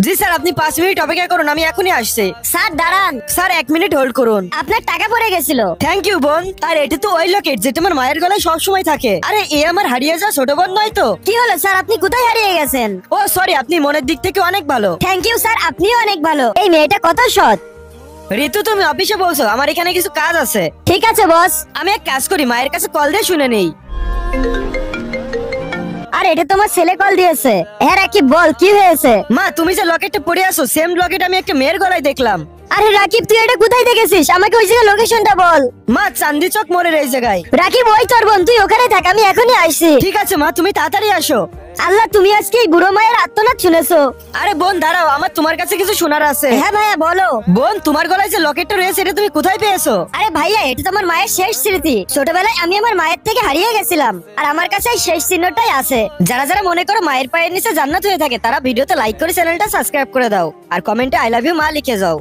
জি sir, আপনি 5 minute অপেক্ষা করুন, আমি এখনই আসছি। স্যার দাঁড়ান, স্যার 1 মিনিট হোল্ড করুন। আপনার টাকা পড়ে গেছিল। থ্যাংক ইউ বোন। আর এটা তো ওই লকেট যেটা আমার মায়ের গলায় সবসময় থাকে। আরে এ আমার হারিয়ে যাওয়া ছোট বোন নয় তো? কি হলো স্যার, আপনি কোথায় হারিয়ে গেছেন? ও সরি, আপনি মনের দিক থেকে অনেক ভালো। থ্যাংক ইউ স্যার, আপনিও অনেক ভালো। এই মেয়েটা কত সৎ। ঋতু, তুমি অফিসে বলছো, আমার এখানে কিছু কাজ আছে। ঠিক আছে বস। আমি এক কাজ করি, মায়ের কাছে কল দিয়ে শুনে নেই। আর এটা তোমার ছেলে কল দিয়েছে। হ্যাঁ রাকিব বল, কি হয়েছে? মা, তুমি যে লকেটটা পরে আছো, সেম লকেট আমি একটা মেয়ের গলায় দেখলাম। আরে রাকিব, তুই এটা কোথায় দেখেছিস? আমাকে ওই জায়গার লোকেশনটা বল। মা, চান্দি চক মোড়ের এই জায়গায়। রাকিব ওই তোর বোন, তুই ওখানে থাক, আমি এখনই আসছি। ঠিক আছে মা, তুমি তাড়াতাড়ি আসো। আল্লাহ, তুমি আজকে এই বুড়ো মায়ের আত্মনাদ শুনেছো? আরে বোন দাঁড়াও, আমার তোমার কাছে কিছু শোনার আছে। হ্যাঁ ভাইয়া বলো। বোন, তোমার গলায় যে লকেটটা রয়েছে এটা তুমি কোথায় পেয়েছো? আরে ভাইয়া, এটা তো আমার মায়ের শেষ স্মৃতি। ছোটবেলায় আমি আমার মায়ের থেকে হারিয়ে গেছিলাম, আর আমার কাছে এই শেষ চিহ্নটাই আছে। যারা যারা মনে করো মায়ের পায়ের নিচে জান্নাত হয়ে থাকে, তারা ভিডিওতে লাইক করে চ্যানেলটা সাবস্ক্রাইব করে দাও, আর কমেন্টে আই লাভ ইউ মা লিখে যাও।